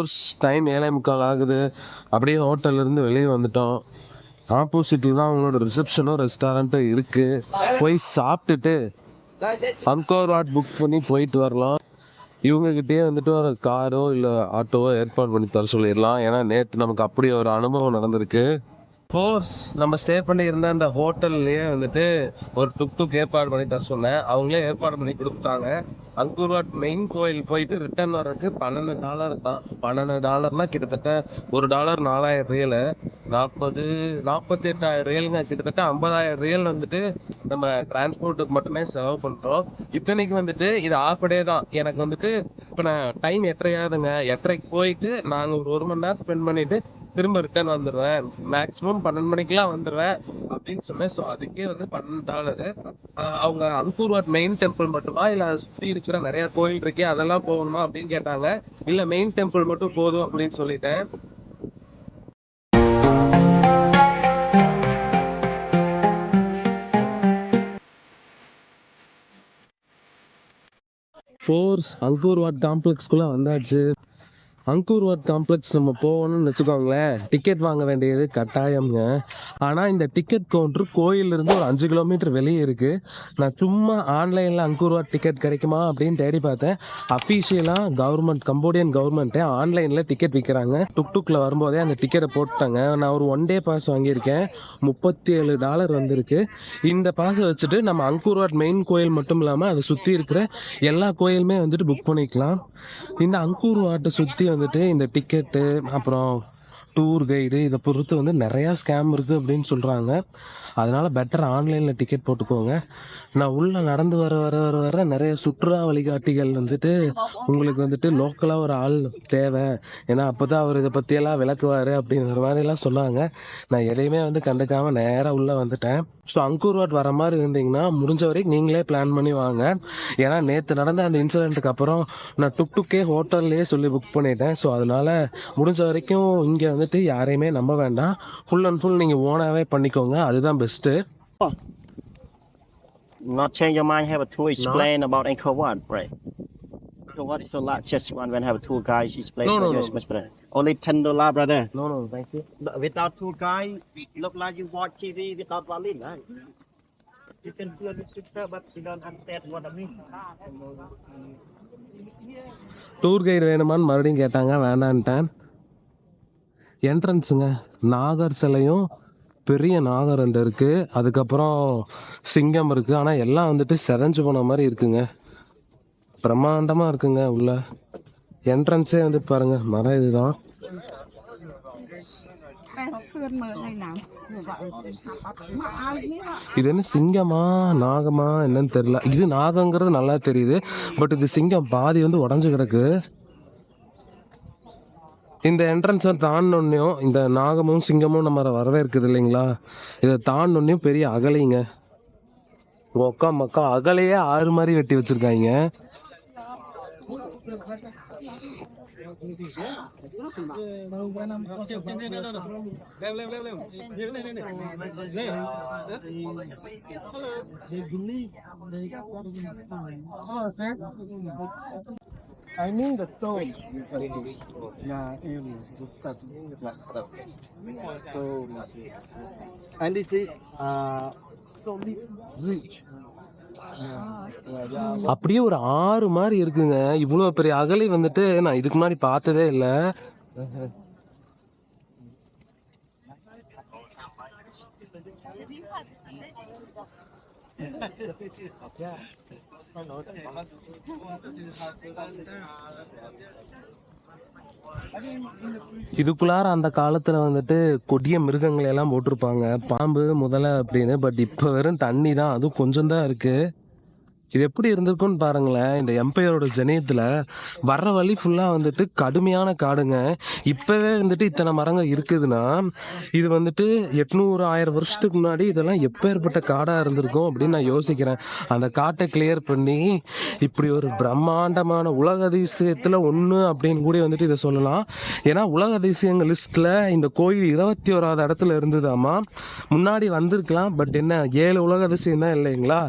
Force time 7:45 ஆகுது. அப்படியே ஹோட்டல்லேருந்து வெளியே வந்துட்டோம். ஆப்போசிட்டில் தான் அவங்களோட ரிசப்ஷனும் ரெஸ்டாரண்ட்டும் இருக்குது. போய் சாப்பிட்டுட்டு அங்கோர் வாட் புக் பண்ணி போயிட்டு வரலாம். இவங்ககிட்டயே வந்துட்டு ஒரு காரோ இல்லை ஆட்டோவோ ஏற்பாடு பண்ணி தர சொல்லிடலாம். ஏன்னா நேற்று நமக்கு அப்படி ஒரு அனுபவம் நடந்திருக்கு. ஃபோர்ஸ் நம்ம ஸ்டே பண்ணியிருந்த அந்த ஹோட்டல்லையே வந்துட்டு ஒரு டுக் ஏற்பாடு பண்ணி தர சொன்னேன். அவங்களே ஏற்பாடு பண்ணி கொடுத்துட்டாங்க. அங்கூர் வாட் மெயின் கோயில் போயிட்டு ரிட்டர்ன் வர்றதுக்கு $12 தான். $12 கிட்டத்தட்ட $1 4,000 48,000 கிட்டத்தட்ட $50,000 வந்துட்டு நம்ம டிரான்ஸ்போர்ட்டுக்கு மட்டுமே செலவு பண்ணுறோம். இத்தனைக்கு வந்துட்டு இது ஆஃப் டே தான். எனக்கு வந்துட்டு இப்போ நான் டைம் 8:30 8:30 போயிட்டு நாங்கள் ஒரு 1 மணி நேரம் ஸ்பெண்ட் பண்ணிட்டு திரும்ப ரிட்டர்ன் வந்துடுவேன். மேக்ஸிமம் 12 மணிக்கெல்லாம் வந்துடுவேன் அப்படின்னு சொன்னேன். ஸோ அதுக்கே வந்து $12. அவங்க அங்கூர் வாட் மெயின் டெம்பிள் மட்டுமா இல்லை சுற்றி இருக்கிற நிறைய கோயில் இருக்கே அதெல்லாம் போகணுமா அப்படின்னு கேட்டாங்க. இல்லை மெயின் டெம்பிள் மட்டும் போதும் அப்படின்னு சொல்லிட்டேன். ஃபோர்ஸ் அங்கூர் வாட் காம்ப்ளெக்ஸ்குள்ளே வந்தாச்சு. அங்கூர் வாட் காம்ப்ளெக்ஸ் நம்ம போகணும்னு வச்சுக்கோங்களேன், டிக்கெட் வாங்க வேண்டியது கட்டாயம்ங்க. ஆனால் இந்த டிக்கெட் கவுண்டர் கோயிலிருந்து ஒரு 5 கிலோமீட்டர் வெளியே இருக்குது. நான் சும்மா ஆன்லைனில் அங்கூர் வாட் டிக்கெட் கிடைக்குமா அப்படின்னு தேடி பார்த்தேன். அஃபீஷியலாக கம்போடியன் கவர்மெண்ட்டே ஆன்லைனில் டிக்கெட் விற்கிறாங்க. டுக்ல வரும்போதே அந்த டிக்கெட்டை போட்டுட்டாங்க. நான் ஒரு 1 டே பாஸ் வாங்கியிருக்கேன். $37 வந்திருக்கு. இந்த பாஸை வச்சுட்டு நம்ம அங்கூர் வாட் மெயின் கோயில் மட்டும் இல்லாமல் அதை சுற்றி இருக்கிற எல்லா கோயிலுமே வந்துட்டு புக் பண்ணிக்கலாம். இந்த அங்கூர் வாட்டை சுற்றி வந்துட்டு இந்த டிக்கெட்டு அப்புறம் டூர் கைடு இதை பொறுத்து வந்து நிறையா ஸ்கேம் இருக்குது அப்படின்னு சொல்கிறாங்க. அதனால் பெட்டர் ஆன்லைனில் டிக்கெட் போட்டுக்கோங்க. நான் உள்ளே நடந்து வர வர வர வர நிறைய சுற்றுலா வழிகாட்டிகள் வந்துட்டு உங்களுக்கு வந்துட்டு லோக்கலாக ஒரு ஆள் தேவை, ஏன்னா அப்போ தான் அவர் இதை பற்றியெல்லாம் விளக்குவார் அப்படிங்கிற மாதிரிலாம் சொன்னாங்க. நான் எதையுமே வந்து கண்டுக்காமல் நேராக உள்ளே வந்துட்டேன். ஸோ அங்கூர் வாட் வர மாதிரி இருந்தீங்கன்னா முடிஞ்ச வரைக்கும் நீங்களே பிளான் பண்ணி வாங்க. ஏன்னா நேற்று நடந்த அந்த இன்சிடெண்ட்டுக்கு அப்புறம் நான் டுக்கே ஹோட்டல்லையே சொல்லி புக் பண்ணிட்டேன். ஸோ அதனால் முடிஞ்ச வரைக்கும் இங்கே வந்துட்டு யாரையுமே நம்ப வேண்டாம். ஃபுல் அண்ட் ஃபுல் நீங்கள் ஓனாகவே பண்ணிக்கோங்க, அதுதான் best. Not change your mind, have a tour explain about Angkor Wat, right? Angkor Wat is so large, just one when have a tour guide explain No, for no, you, no. it's much better. Only $10, brother. No, thank you. Without tour guide, look like you watch TV without violin, right? You can feel the picture, but you don't understand what I mean. Tour guide வேணுமான்னு மறுபடியும் கேட்டாங்க, வேண்டான்ட்டேன். என்ட்ரன்ஸுங்க நாகர் சிலையும் பெரிய நாகர் 2 இருக்குது. அதுக்கப்புறம் சிங்கம் இருக்குது. ஆனால் எல்லாம் வந்துட்டு செதஞ்சு போன மாதிரி இருக்குங்க. பிரம்மாண்டமாக இருக்குங்க. உள்ள என்ட்ரன்ஸே வந்து பாருங்கள், மரம் இதுதான். இது என்ன சிங்கமா நாகமா என்னன்னு தெரியல. இது நாகங்கிறது நல்லா தெரியுது, பட் இது சிங்கம் பாதி வந்து உடஞ்சு கிடக்கு. இந்த என்ட்ரன்ஸை தாண்டொன்னையும் இந்த நாகமும் சிங்கமும் நம்ம வரவேற்குது இல்லைங்களா, இதை தாண்டொன்னையும் பெரிய அகலைங்க. மக்கா அகலையே 6 மாதிரி வெட்டி வச்சிருக்காங்க. I mean the song. So, and this is rich. அப்படியே ஒரு 6 மாதிரி இருக்குங்க. இவ்வளோ பெரிய அகலி வந்துட்டு நான் இதுக்கு முன்னாடி பார்த்ததே இல்லை. இதுக்குள்ளார அந்த காலத்துல வந்துட்டு கொடிய மிருகங்களை எல்லாம் போட்டிருப்பாங்க, பாம்பு முதலை அப்படின்னு. பட் இப்போ வெறும் தண்ணி தான், அதுவும் கொஞ்சம் தான் இருக்கு. இது எப்படி இருந்திருக்குன்னு பாருங்களேன். இந்த எம்பையரோட ஜெனியத்தில் வர்ற வழி ஃபுல்லாக வந்துட்டு கடுமையான காடுங்க. இப்போவே வந்துட்டு இத்தனை மரங்கள் இருக்குதுன்னா இது வந்துட்டு 800-1000 வருஷத்துக்கு முன்னாடி இதெல்லாம் எப்பேற்பட்ட காடாக இருந்திருக்கும் அப்படின்னு நான் யோசிக்கிறேன். அந்த காட்டை கிளியர் பண்ணி இப்படி ஒரு பிரம்மாண்டமான உலக அதிசயத்தில் ஒன்று அப்படின்னு கூட வந்துட்டு இதை சொல்லலாம். ஏன்னா உலக அதிசயங்கள் லிஸ்ட்டில் இந்த கோயில் 21வது இடத்துல இருந்ததாமா. முன்னாடி வந்திருக்கலாம், பட் என்ன 7 உலக அதிசயம் தான் இல்லைங்களா.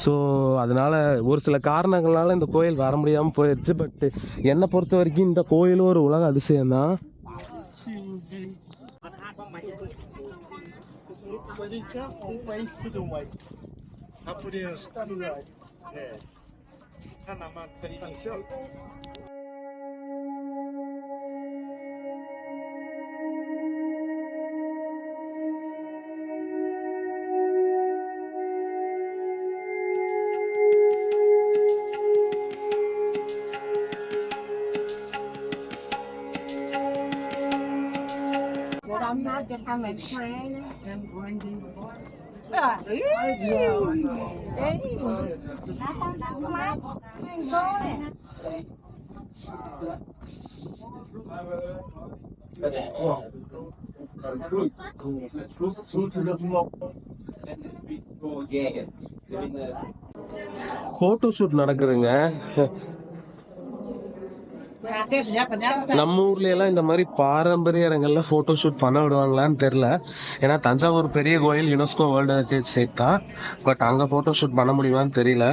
ஸோ அதனால அதனால் ஒரு சில காரணங்களால் இந்த கோயில் வர முடியாமல் போயிடுச்சு. பட் என்னை பொறுத்த வரைக்கும் இந்த கோயிலும் ஒரு உலக அதிசயம்தான். ஃபோட்டோ ஷூட் நடக்குதுங்க. நம்ம ஊர்ல எல்லாம் இந்த மாதிரி பாரம்பரிய இடங்கள்ல போட்டோ ஷூட் பண்ண விடுவாங்களான்னு தெரியல. ஏன்னா தஞ்சாவூர் பெரிய கோயில் யுனெஸ்கோ வேர்ல்டு ஹெரிட்டேஜ் சைட் தான். பட் அங்க போட்டோ ஷூட் பண்ண முடியுமான்னு தெரியல.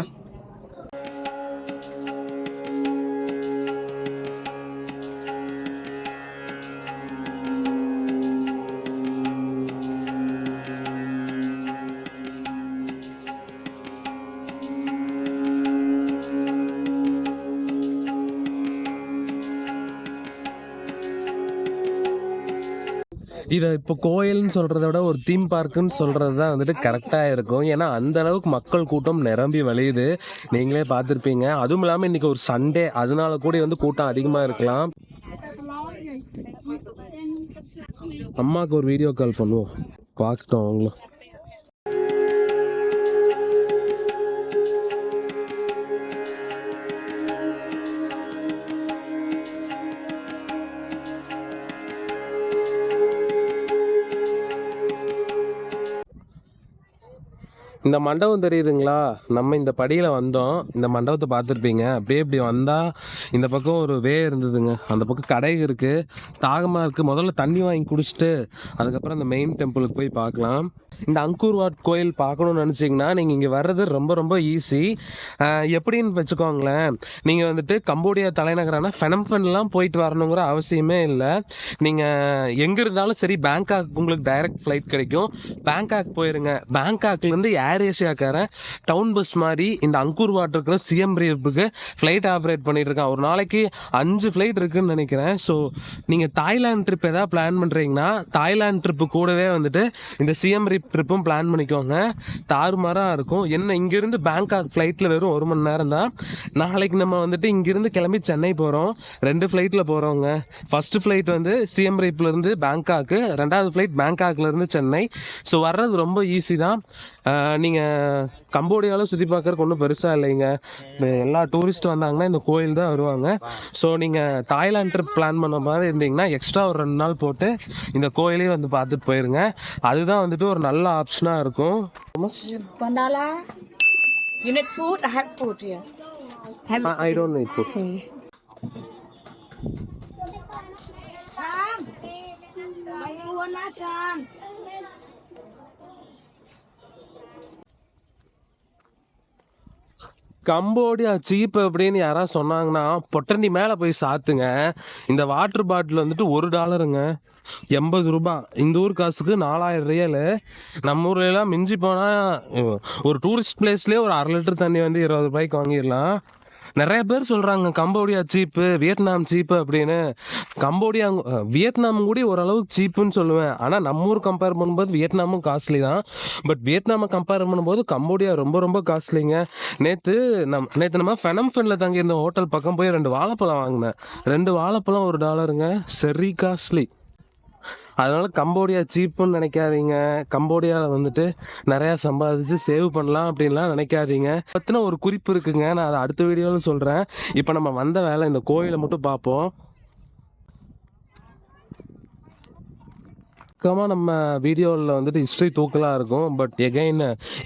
இதை இப்போ கோயில்னு சொல்கிறத விட ஒரு தீம் பார்க்குன்னு சொல்கிறது தான் வந்துட்டு கரெக்டாக இருக்கும். ஏன்னா அந்த அளவுக்கு மக்கள் கூட்டம் நிரம்பி வழியுது, நீங்களே பார்த்துருப்பீங்க. அதுவும் இல்லாமல் இன்றைக்கி ஒரு சண்டே, அதனால கூட வந்து கூட்டம் அதிகமாக இருக்கலாம். அம்மாவுக்கு ஒரு வீடியோ கால் பண்ணுவோம், பார்த்துட்டோம் அவங்களும். இந்த மண்டபம் தெரியுதுங்களா? நம்ம இந்த படியில் வந்தோம், இந்த மண்டபத்தை பார்த்துருப்பீங்க. அப்படியே இப்படி வந்தால் இந்த பக்கம் ஒரு வே இருந்ததுங்க, அந்த பக்கம் கடை இருக்குது, தாகமாக இருக்குது. முதல்ல தண்ணி வாங்கி குடிச்சிட்டு அதுக்கப்புறம் அந்த மெயின் டெம்பிளுக்கு போய் பார்க்கலாம். இந்த அங்கூர் வாட் கோயில் பார்க்கணுன்னு நினச்சிங்கன்னா நீங்கள் இங்கே வர்றது ரொம்ப ரொம்ப ஈஸி. எப்படின்னு வச்சுக்கோங்களேன், நீங்கள் வந்துட்டு கம்போடியா தலைநகரான ஃபெனம்ஃபென்லாம் போயிட்டு வரணுங்கிற அவசியமே இல்லை. நீங்கள் எங்கே இருந்தாலும் சரி, பேங்காக் உங்களுக்கு டைரக்ட் ஃப்ளைட் கிடைக்கும், பேங்காக் போயிருங்க. பேங்காக்லேருந்து ஏர் ஏசியாக்காரன் டவுன் பஸ் மாதிரி இந்த அங்கூர் வாட் இருக்கிற சிஎம் ரீப்புக்கு ஃப்ளைட் ஆப்ரேட் பண்ணிட்டு இருக்கான். ஒரு நாளைக்கு 5 ஃப்ளைட் இருக்குன்னு நினைக்கிறேன். ஸோ நீங்கள் தாய்லாந்து ட்ரிப் எதாவது பிளான் பண்ணுறீங்கன்னா தாய்லாந்து ட்ரிப்பு கூடவே வந்துட்டு இந்த சிஎம் ரீப் ட்ரிப்பும் பிளான் பண்ணிக்கோங்க. தாறுமாறாக இருக்கும். என்ன இங்கேருந்து பேங்காக் ஃப்ளைட்டில் வெறும் 1 மணி நேரம் தான். நாளைக்கு நம்ம வந்துட்டு இங்கேருந்து கிளம்பி சென்னை போகிறோம், 2 ஃப்ளைட்டில் போகிறோங்க. ஃபஸ்ட்டு ஃப்ளைட் வந்து சிஎம் ரீப்லேருந்து பேங்காக்கு, 2வது ஃப்ளைட் பேங்காக்லேருந்து சென்னை. ஸோ வர்றது ரொம்ப ஈஸி தான். நீங்கள் கம்போடியாவில் சுற்றி பார்க்குறதுக்கு ஒன்றும் பெருசாக இல்லைங்க. எல்லா டூரிஸ்ட் வந்தாங்கன்னா இந்த கோயில் தான் வருவாங்க. ஸோ நீங்கள் தாய்லாந்து ட்ரிப் பிளான் பண்ண மாதிரி இருந்தீங்கன்னா எக்ஸ்ட்ரா ஒரு 2 நாள் போட்டு இந்த கோயிலையும் வந்து பார்த்துட்டு போயிருங்க. அதுதான் வந்துட்டு ஒரு நல்ல ஆப்ஷனாக இருக்கும். Mandala, you need food? I have food here. I don't need food. Cambodia cheap அப்படின்னு யாராவது சொன்னாங்கன்னா பொட்டண்டி மேலே போய் சாத்துங்க. இந்த வாட்டர் பாட்டில் வந்துட்டு $1, 80 ரூபாய். இந்த ஊர் காசுக்கு 4000 ரியல். நம்ம ஊர்லாம் மிஞ்சி போனால் ஒரு டூரிஸ்ட் பிளேஸ்லேயே ஒரு 1/2 லிட்டர் தண்ணி வந்து 20 ரூபாய்க்கு வாங்கிடலாம். நிறைய பேர் சொல்கிறாங்க கம்போடியா சீப்பு, வியட்நாம் சீப்பு அப்படின்னு. கம்போடியா வியட்நாம் கூட ஓரளவுக்கு சீப்புன்னு சொல்லுவேன். ஆனால் நம்ம ஊர் கம்பேர் பண்ணும்போது வியட்நாமும் காஸ்ட்லி தான். பட் வியட்நாமை கம்பேர் பண்ணும்போது கம்போடியா ரொம்ப ரொம்ப காஸ்ட்லிங்க. நேற்று நம்ம ஃபெனம்ஃபெனில் தங்கியிருந்த ஹோட்டல் பக்கம் போய் 2 வாழைப்பழம் வாங்கினேன். 2 வாழைப்பழம் $1. சரி காஸ்ட்லி. அதனால கம்போடியா சீப்புன்னு நினைக்காதீங்க. கம்போடியாவில் வந்துட்டு நிறையா சம்பாதிச்சு சேவ் பண்ணலாம் அப்படின்லாம் நினைக்காதீங்க. பற்றின ஒரு குறிப்பு இருக்குங்க, நான் அதை அடுத்த வீடியோவில் சொல்கிறேன். இப்போ நம்ம வந்த வேலை இந்த கோயிலை மட்டும் பார்ப்போம். நம்ம வீடியோவில் வந்துட்டு ஹிஸ்ட்ரி தூக்கலாக இருக்கும். பட் எகைன்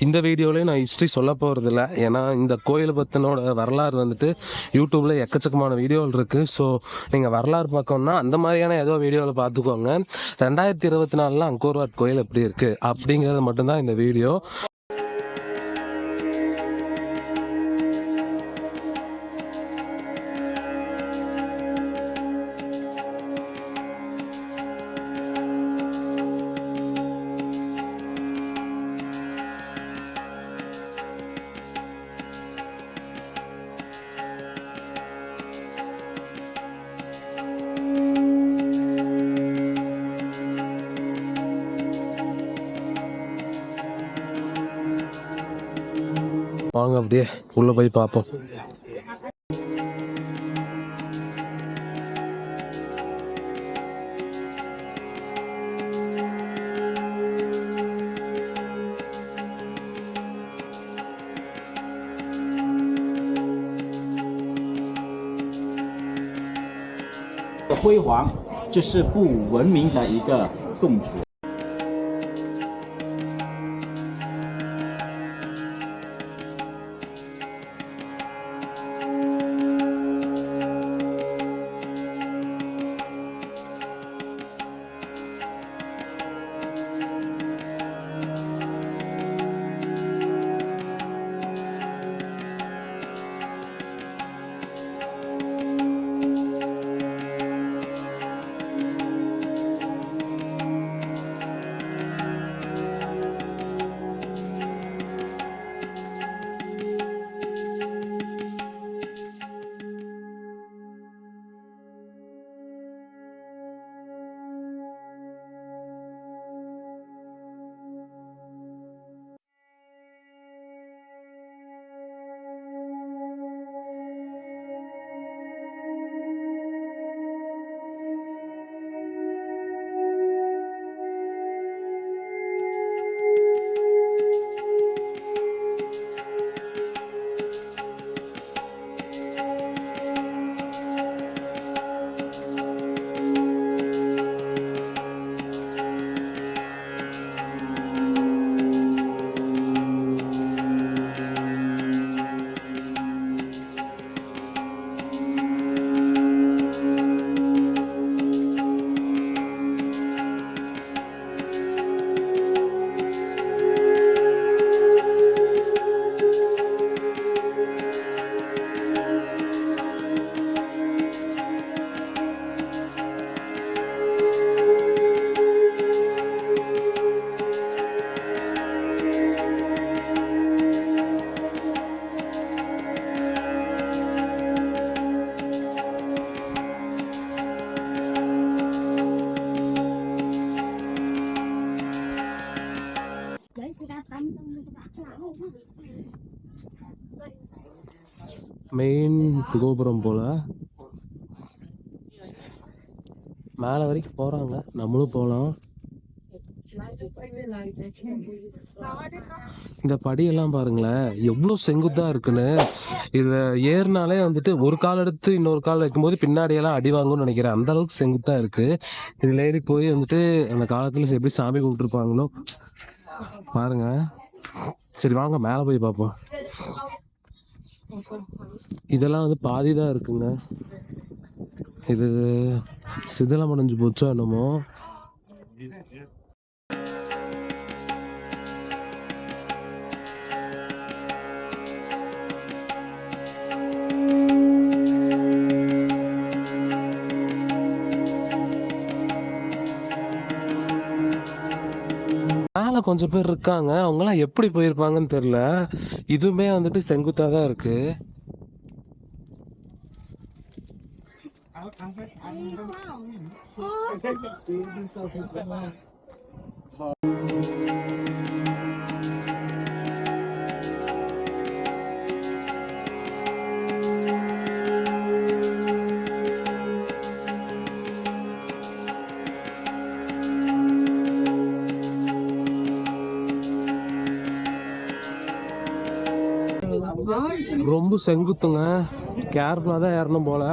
இந்த வீடியோலேயும் நான் ஹிஸ்ட்ரி சொல்ல போகிறதில்ல. ஏன்னா இந்த கோயிலை பற்றினோட வரலாறு வந்துட்டு யூடியூப்பில் எக்கச்சக்கமான வீடியோவில் இருக்குது. ஸோ நீங்கள் வரலாறு பார்க்கணுன்னா அந்த மாதிரியான ஏதோ வீடியோவில் பார்த்துக்கோங்க. 2024 அங்கோர் வாட் கோயில் எப்படி இருக்குது அப்படிங்கிறது மட்டும்தான் இந்த வீடியோ. வாங்க அப்படியே உள்ளே போய் பார்ப்போம்.辉煌，这是不文明的一个动作。மெயின் கோபுரம் போல் மேலே வரைக்கும் போகிறாங்க, நம்மளும் போகலாம். இந்த படியெல்லாம் பாருங்களேன் எவ்வளோ செங்குத்தாக இருக்குன்னு. இதை ஏறினாலே வந்துட்டு ஒரு கால் எடுத்து இன்னொரு கால் வைக்கும்போது பின்னாடியெல்லாம் அடி வாங்கும்னு நினைக்கிறேன். அந்த அளவுக்கு செங்குத்தாக இருக்குது. இதில் ஏறி போய் வந்துட்டு அந்த காலத்தில் எப்படி சாமி கும்பிட்டுருப்பாங்களோ பாருங்க. சரி வாங்க மேலே போய் பார்ப்போம். இதெல்லாம் வந்து பாதி தான் இருக்குங்க. இது சிதிலம் அடைஞ்சு போச்சோ என்னமோ. மேலே கொஞ்சம் பேர் இருக்காங்க, அவங்களாம் எப்படி போயிருப்பாங்கன்னு தெரியல. இதுவுமே வந்துட்டு செங்குத்தாக தான் இருக்கு. ரொம்ப செங்குத்துங்க, கேர்ஃபுல்லாக தான் ஏறணும் போல.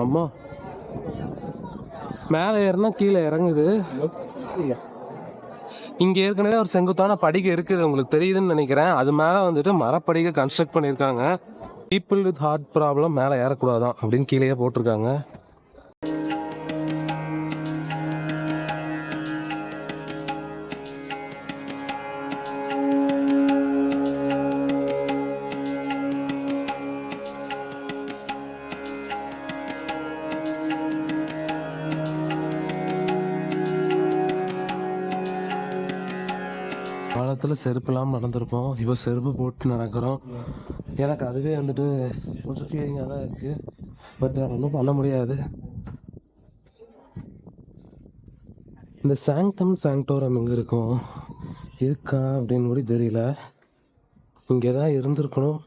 அம்மா மேலே ஏறினா கீழே இறங்குது. இங்கே ஏற்கனவே ஒரு செங்குத்தான படிக்கை இருக்குது, உங்களுக்கு தெரியுதுன்னு நினைக்கிறேன். அது மேலே வந்துட்டு மரப்படிக்கை கன்ஸ்ட்ரக்ட் பண்ணியிருக்காங்க. பீப்புள் வித் ஹார்ட் ப்ராப்ளம் மேலே ஏறக்கூடாதான் அப்படின்னு கீழேயே போட்டிருக்காங்க. காலத்தில் செருப்பு இல்லாமல் நடந்திருப்போம், இப்போ செருப்பு போட்டு நடக்கிறோம். எனக்கு அதுவே வந்துட்டு கொஞ்சம் ஃபீலிங்காக தான் இருக்குது. பட் ஒன்றும் பண்ண முடியாது. இந்த சாங்டம் சாங்டோரம் எங்கே இருக்கும் இருக்கா அப்படின்னு கூட தெரியல. இங்கே தான் இருந்திருக்கணும்.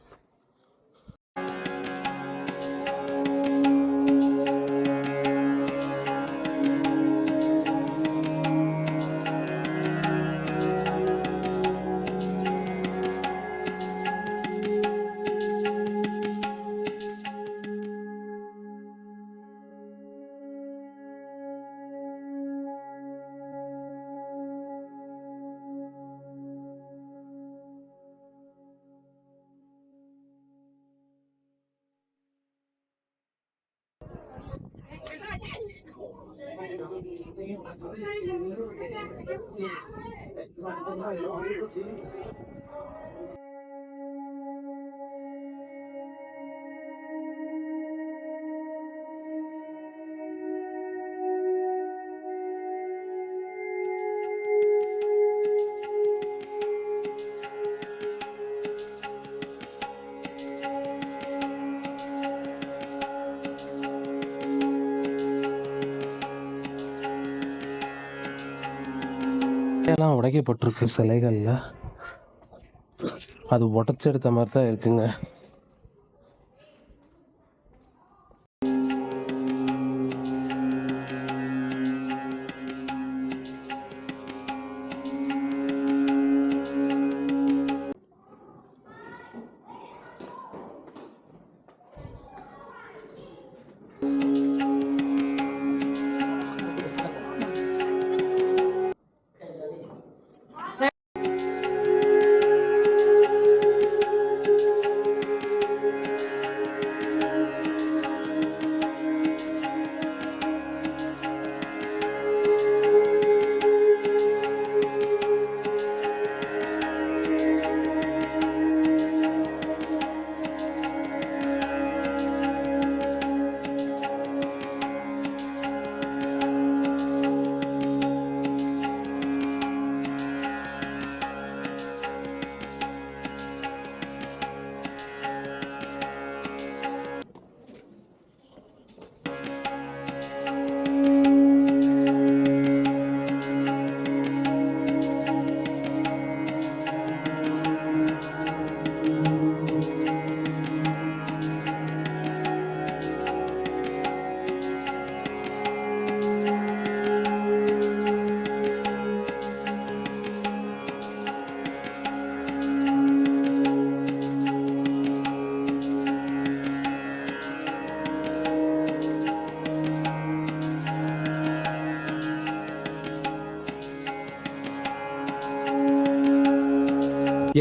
எல்லாம் உடைக்கப்பட்டிருக்கு சிலைகள்ல. அது உடச்செடுத்த மாதிரி தான் இருக்குங்க.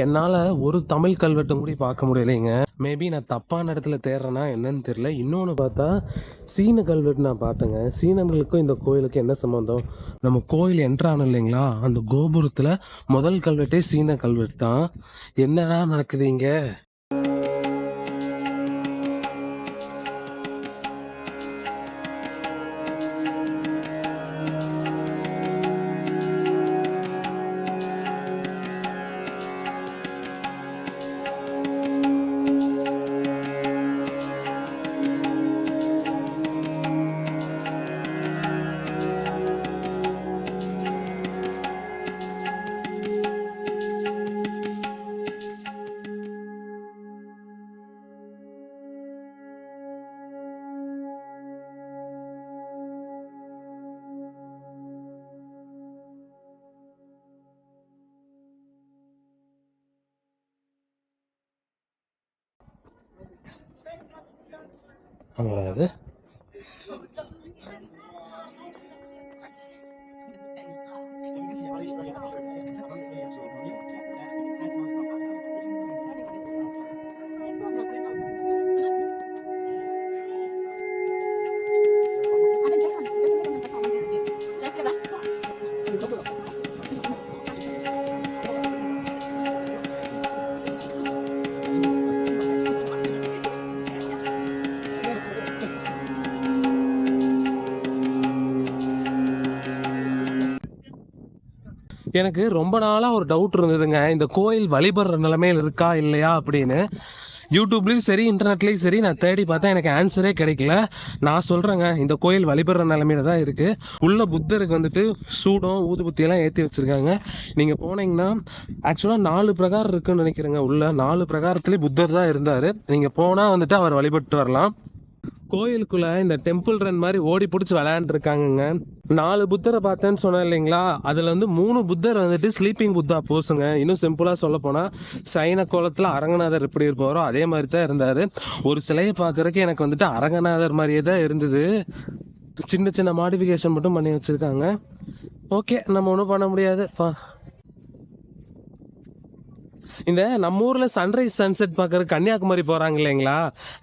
என்னால் ஒரு தமிழ் கல்வெட்டும் கூட பார்க்க முடியலைங்க. மேபி நான் தப்பான இடத்துல தேடுறேன்னா என்னன்னு தெரியல. இன்னொன்று பார்த்தா சீன கல்வெட்டு நான் பார்த்தேங்க. சீனர்களுக்கும் இந்த கோயிலுக்கு என்ன சம்மந்தம்? நம்ம கோயில் என்ட்ரானோம் இல்லைங்களா, அந்த கோபுரத்தில் முதல் கல்வெட்டே சீன கல்வெட்டு தான். என்னடா நடக்குது இங்கே? அவ்வளவு எனக்கு ரொம்ப நாளாக ஒரு டவுட் இருந்ததுங்க, இந்த கோயில் வழிபடுற நிலைமையில் இருக்கா இல்லையா அப்படின்னு. யூடியூப்லேயும் சரி இன்டர்நெட்லேயும் சரி நான் தேடி பார்த்தா எனக்கு ஆன்சரே கிடைக்கல. நான் சொல்கிறேங்க, இந்த கோயில் வழிபடுற நிலமையில தான் இருக்குது. உள்ள புத்தருக்கு வந்துட்டு சூடம் ஊதுபத்தியெல்லாம் ஏற்றி வச்சுருக்காங்க. நீங்கள் போனீங்கன்னா ஆக்சுவலாக 4 பிரகாரம் இருக்குன்னு நினைக்கிறேங்க. உள்ள 4 பிரகாரத்துலேயும் புத்தர் தான் இருந்தார். நீங்கள் போனால் வந்துட்டு அவர் வழிபட்டு வரலாம். கோயிலுக்குள்ள இந்த டெம்பிள் ரன் மாதிரி ஓடி பிடிச்சி விளையாண்டுருக்காங்கங்க. 4 புத்தரை பார்த்தேன்னு சொன்னேன் இல்லைங்களா, அதில் வந்து 3 புத்தர் வந்துட்டு ஸ்லீப்பிங் புத்தா போஸுங்க. இன்னும் சிம்பிளாக சொல்ல போனால் சைன கோலத்தில் அரங்கநாதர் எப்படி இருப்பாரோ அதே மாதிரி தான் இருந்தார். ஒரு சிலையை பார்க்குறதுக்கு எனக்கு வந்துட்டு அரங்கநாதர் மாதிரியே தான் இருந்தது. சின்ன சின்ன மாடிஃபிகேஷன் மட்டும் பண்ணி வச்சுருக்காங்க. ஓகே, நம்ம ஒன்றும் பண்ண முடியாது. இந்த நம்ம ஊரில் சன்ரைஸ் சன்செட் பார்க்கறதுக்கு கன்னியாகுமரி போகிறாங்க இல்லைங்களா,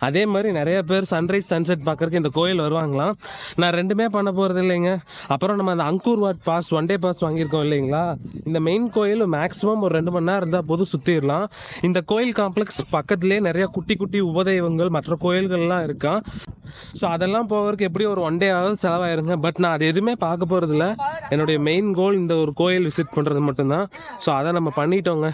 அதே மாதிரி நிறைய பேர் சன்ரைஸ் சன்செட் பார்க்கறதுக்கு இந்த கோயில் வருவாங்களாம். நான் ரெண்டுமே பண்ண போகிறது இல்லைங்க. அப்புறம் நம்ம அந்த Angkor Wat pass 1 day pass வாங்கியிருக்கோம் இல்லைங்களா, இந்த மெயின் கோயில் மேக்ஸிமம் ஒரு 2 மணி நேரம் இருந்தால் போதும் சுற்றிடலாம். இந்த கோயில் காம்ப்ளெக்ஸ் பக்கத்துலேயே நிறைய குட்டி குட்டி உபதெய்வங்கள் மற்ற கோயில்கள்லாம் இருக்கான். ஸோ அதெல்லாம் போகிறதுக்கு எப்படி ஒரு 1 டே ஆகுது செலவாயிருங்க. பட் நான் அது எதுவுமே பார்க்க போகிறதில்ல. என்னுடைய மெயின் கோல் இந்த ஒரு கோயில் விசிட் பண்ணுறது மட்டும்தான். ஸோ அதை நம்ம பண்ணிட்டோங்க.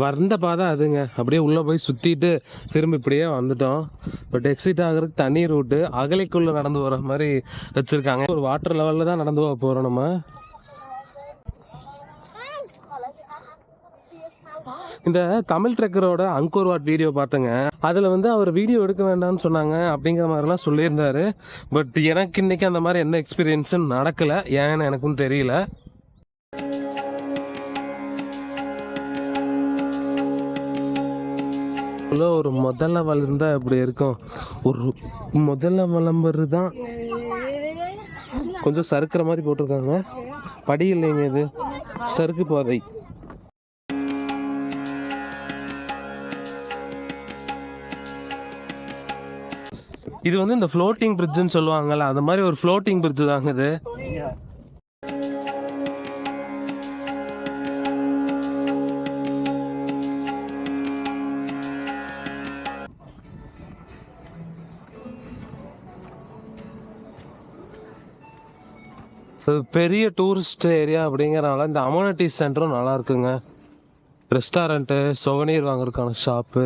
வந்த பாதை அதுங்க. அப்படியே உள்ளே போய் சுற்றிட்டு திரும்ப இப்படியே வந்துட்டோம். பட் எக்ஸிட் ஆகிறதுக்கு தனி ரூட்டு அகலைக்குள்ளே நடந்து போகிற மாதிரி வச்சுருக்காங்க. ஒரு வாட்டர் லெவலில் தான் நடந்து போக போகிறோம் நம்ம. இந்த தமிழ் ட்ரெக்கரோட அங்கூர் வாட் வீடியோ பார்த்தேங்க. அதில் வந்து அவர் வீடியோ எடுக்க வேண்டாம்னு சொன்னாங்க அப்படிங்கிற மாதிரிலாம் சொல்லியிருந்தாரு. பட் எனக்கு இன்னைக்கு அந்த மாதிரி எந்த எக்ஸ்பீரியன்ஸும் நடக்கலை. ஏன்னு எனக்கும் தெரியல. ஒரு முதல்ல வளர்ந்தா எப்படி இருக்கும், ஒரு முதல்ல விளம்பரு தான் கொஞ்சம் சறுக்கிற மாதிரி போட்டிருக்காங்க. படி இல்லைங்க, இது சறுக்கு பாதை. இது வந்து இந்த ஃப்ளோட்டிங் பிரிட்ஜுன்னு சொல்லுவாங்கல்ல, அந்த மாதிரி ஒரு ஃப்ளோட்டிங் பிரிட்ஜு தாங்க இது. பெரிய டூரிஸ்ட் ஏரியா அப்படிங்கிறனால இந்த அம்யூனிட்டிஸ் சென்டரும் நல்லா இருக்குங்க. ரெஸ்டாரண்ட்டு, சொவனீர் வாங்குறதுக்கான ஷாப்பு,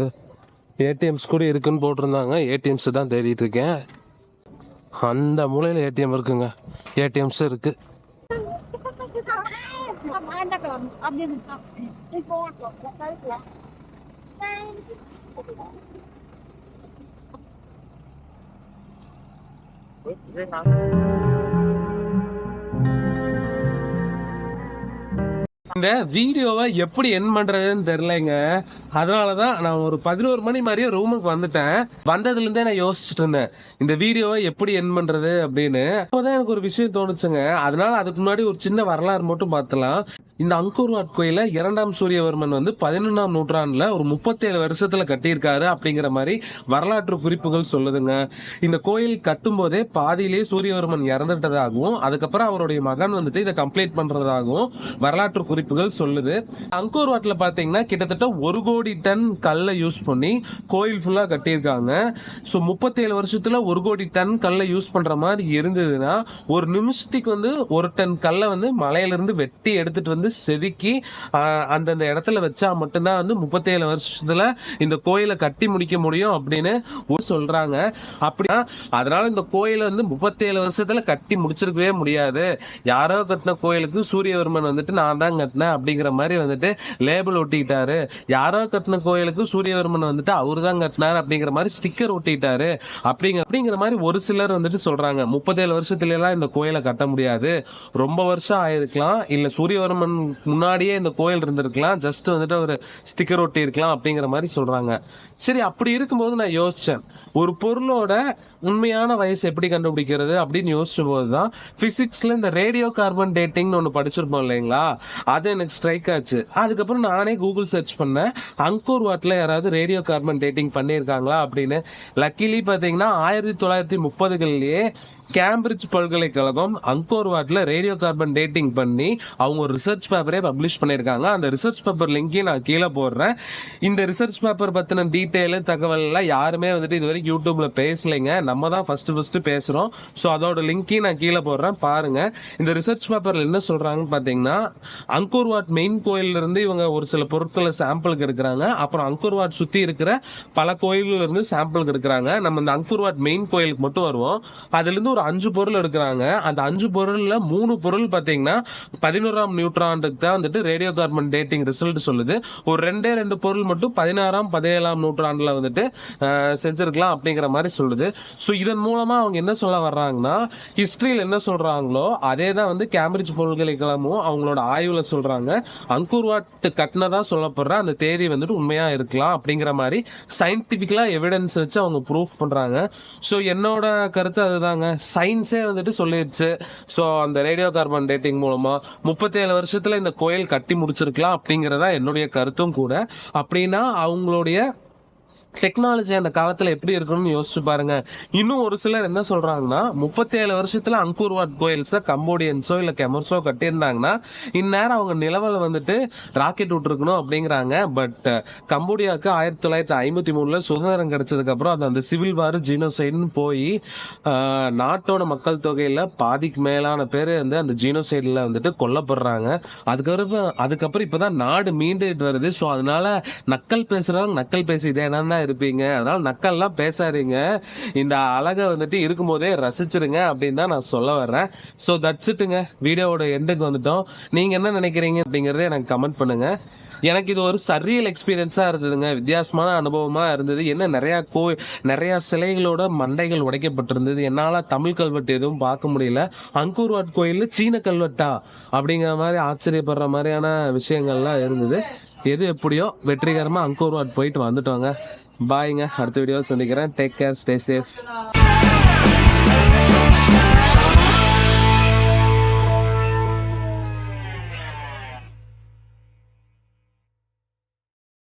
ஏடிஎம்ஸ் கூட இருக்குன்னு போட்டிருந்தாங்க. ஏடிஎம்ஸ் தான் தேடிட்டு இருக்கேன். அந்த மூலையில் ஏடிஎம் இருக்குங்க, ஏடிஎம்ஸ் இருக்கு. இந்த வீடியோவை எப்படி என் பண்றதுன்னு தெரியலைங்க. அதனாலதான் நான் ஒரு 11 மணி மாதிரியே ரூமுக்கு வந்துட்டேன். வந்ததுல இருந்தே நான் யோசிச்சுட்டு இருந்தேன் இந்த வீடியோவை எப்படி என் பண்றது அப்படின்னு. அப்போதான் எனக்கு ஒரு விஷயம் தோணுச்சுங்க. அதனால அதுக்கு முன்னாடி ஒரு சின்ன வரலாறு மட்டும் பார்த்தலாம். இந்த அங்கூர் வாட் கோயில 2ஆம் சூரியவர்மன் வந்து 11ஆம் நூற்றாண்டுல ஒரு 37 வருஷத்துல கட்டியிருக்காரு அப்படிங்கிற மாதிரி வரலாற்று குறிப்புகள் சொல்லுதுங்க. இந்த கோயில் கட்டும் போதே பாதியிலேயே சூரியவர்மன் இறந்துட்டதாகவும் அதுக்கப்புறம் அவருடைய மகன் வந்துட்டு இதை கம்ப்ளீட் பண்றதாகவும் வரலாற்று குறிப்புகள் சொல்லுது. அங்கூர் வாட்ல பாத்தீங்கன்னா கிட்டத்தட்ட 1 கோடி டன் கல்லை யூஸ் பண்ணி கோயில் ஃபுல்லா கட்டியிருக்காங்க. ஸோ 37 வருஷத்துல 1 கோடி டன் கல்லை யூஸ் பண்ற மாதிரி இருந்ததுன்னா ஒரு நிமிஷத்துக்கு வந்து 1 டன் கல்லை வந்து மலையிலிருந்து வெட்டி எடுத்துட்டு வந்து செதுக்கி அந்தந்த இடத்துல வச்சா மட்டும்தான் வந்து 37 வருஷத்துல இந்த கோயிலை கட்டி முடிக்க முடியும் அப்படின்னு சொல்றாங்க. அப்படின்னா அதனால இந்த கோயிலை வந்து 37 வருஷத்துல கட்டி முடிச்சிருக்கவே முடியாது. யாரோ கட்டின கோயிலுக்கு சூரியவர்மன் வந்துட்டு நான் தான் கட்டினேன் அப்படிங்கிற மாதிரி வந்துட்டு லேபிள் ஒட்டிக்கிட்டாரு. யாரோ கட்டின கோயிலுக்கு சூரியவர்மன் வந்துட்டு அவரு தான் கட்டினார் அப்படிங்கிற மாதிரி ஸ்டிக்கர் ஒட்டிக்கிட்டாரு அப்படிங்கிற மாதிரி ஒரு சிலர் வந்துட்டு சொல்றாங்க. 37 வருஷத்துல எல்லாம் இந்த கோயிலை கட்ட முடியாது, ரொம்ப வருஷம் ஆயிருக்கலாம், இல்ல சூரியவர்மன் முன்னாடியே இந்த கோயில் இருந்திருக்கலாம், ஜஸ்ட் வந்துட்டு ஒரு ஸ்டிக்கர் ஒட்டி இருக்கலாம் அப்படிங்கிற மாதிரி சொல்றாங்க. சரி, அப்படி இருக்கும்போது நான் யோசிச்சேன், ஒரு பொருளோட உண்மையான வயசு எப்படி கண்டுபிடிக்கிறது அப்படின்னு யோசிச்ச போதுதான் பிசிக்ஸ்ல இந்த ரேடியோ கார்பன் டேட்டிங்னு ஒன்று படிச்சிருப்போம் இல்லைங்களா, அது எனக்கு ஸ்ட்ரைக் ஆச்சு. அதுக்கப்புறம் நானே கூகுள் சர்ச் பண்ணேன், அங்கோர் வாட்ல யாராவது ரேடியோ கார்பன் டேட்டிங் பண்ணியிருக்காங்களா அப்படின்னு. லக்கிலி பார்த்தீங்கன்னா 1930களிலேயே கேம்பிரிட்ஜ் பல்கலைக்கழகம் அங்கோர் வாட்ல ரேடியோ கார்பன் டேட்டிங் பண்ணி அவங்க ஒரு ரிசர்ச் பேப்பரே பப்ளிஷ் பண்ணியிருக்காங்க. அந்த ரிசர்ச் பேப்பர் லிங்கையும் நான் கீழே போடுறேன். இந்த ரிசர்ச் பேப்பர் பத்தின டீட்டெயிலு தகவல் எல்லாம் யாருமே வந்துட்டு இது வரைக்கும் யூடியூப்ல பேசலைங்க, நம்ம தான் ஃபர்ஸ்ட் பேசுறோம். ஸோ அதோட லிங்கையும் நான் கீழே போடுறேன், பாருங்க. இந்த ரிசர்ச் பேப்பர்ல என்ன சொல்றாங்கன்னு பாத்தீங்கன்னா, அங்கோர் வாட் மெயின் கோயில்ல இருந்து இவங்க ஒரு சில பொருட்களை சாம்பிளுக்கு எடுக்கிறாங்க. அப்புறம் அங்கோர் வாட் சுத்தி இருக்கிற பல கோயில்ல இருந்து சாம்பிளுக்கு எடுக்கிறாங்க. நம்ம இந்த அங்கோர் வாட் மெயின் கோயிலுக்கு மட்டும் வருவோம். அதுல இருந்து ஒரு 5 பொருள் எடுக்கிறாங்க. அந்த 5 பொருள்ல 3 பொருள் பாத்தீங்கன்னா 11ஆம் நூற்றாண்டுக்கு தான் வந்துட்டு ரேடியோ கார்பன் டேட்டிங் ரிசல்ட் சொல்லுது. ஒரு 2 பொருள் மட்டும் 16ஆம் 17ஆம் நூற்றாண்டுல வந்துட்டு செஞ்சிருக்கலாம் அப்படிங்கிற மாதிரி சொல்லுது. ஸோ இதன் மூலமா அவங்க என்ன சொல்ல வர்றாங்கன்னா, ஹிஸ்டரியில் என்ன சொல்றாங்களோ அதே தான் வந்து கேம்பிரிட்ஜ் பல்கலைக்கழகமும் அவங்களோட ஆய்வுல சொல்றாங்க. அங்கோர் வாட் கட்டினதா சொல்லப்படுற அந்த தேதி வந்துட்டு உண்மையா இருக்கலாம் அப்படிங்கிற மாதிரி சயின்டிபிக்கலா எவிடன்ஸ் வச்சு அவங்க ப்ரூஃப் பண்றாங்க. ஸோ என்னோட கருத்து அதுதாங்க, சயின்ஸே வந்துட்டு சொல்லிடுச்சு. ஸோ அந்த ரேடியோ கார்பன் டேட்டிங் மூலமா 37 வருஷத்துல இந்த கோயில் கட்டி முடிச்சிருக்கலாம் அப்படிங்கறதா என்னுடைய கருத்தும் கூட. அப்படின்னா அவங்களுடைய டெக்னாலஜி அந்த காலத்துல எப்படி இருக்கணும்னு யோசிச்சு பாருங்க. இன்னும் ஒரு சிலர் என்ன சொல்றாங்கன்னா, 37 வருஷத்துல அங்கோர் வாட் கோயில்ஸ கம்போடியன்ஸோ இல்ல கெமர்ஸோ கட்டியிருந்தாங்கன்னா இந்நேரம் அவங்க நிலவுல வந்துட்டு ராக்கெட் விட்டுருக்கணும் அப்படிங்கிறாங்க. பட் கம்போடியாவுக்கு 1953ல சுதந்திரம் கிடைச்சதுக்கு அப்புறம் அது அந்த சிவில் வார் ஜீனோசைடுன்னு போய் நாட்டோட மக்கள் தொகையில பாதிக்கு மேலான பேர் வந்து அந்த ஜீனோசைடுல வந்துட்டு கொல்லப்படுறாங்க. அதுக்கப்புறம் இப்பதான் நாடு மீண்டுட்டு வருது. ஸோ அதனால நக்கல் பேசுறவங்க நக்கல் பேசி இதே என்னன்னா இருப்பீங்க, அதனால நக்கல்லாம் பேசாதீங்க, இந்த அழகை வந்துட்டு இருக்கும்போதே ரசிச்சிருங்க அப்படின்னு தான் நான் சொல்ல வர்றேன். ஸோ தட்ஸ் இட்டுங்க, வீடியோவோட எண்டுக்கு வந்துட்டோம். நீங்க என்ன நினைக்கிறீங்க அப்படிங்கறத எனக்கு கமெண்ட் பண்ணுங்க. எனக்கு இது ஒரு சர்ரியல் எக்ஸ்பீரியன்ஸா இருந்ததுங்க, வித்தியாசமான அனுபவமா இருந்தது. என்ன நிறைய சிலைகளோட மண்டைகள் உடைக்கப்பட்டிருந்தது. என்னால தமிழ் கல்வெட்டு எதுவும் பார்க்க முடியல. அங்கோர் வாட் கோயில்ல சீன கல்வெட்டா அப்படிங்கிற மாதிரி ஆச்சரியப்படுற மாதிரியான விஷயங்கள்லாம் இருந்தது. எது எப்படியோ வெற்றிகரமா அங்கோர் வாட் போயிட்டு வந்துட்டோங்க. பாய்ங்க, அடுத்த வீடியோவில் சந்திக்கிறேன். Take care, stay safe.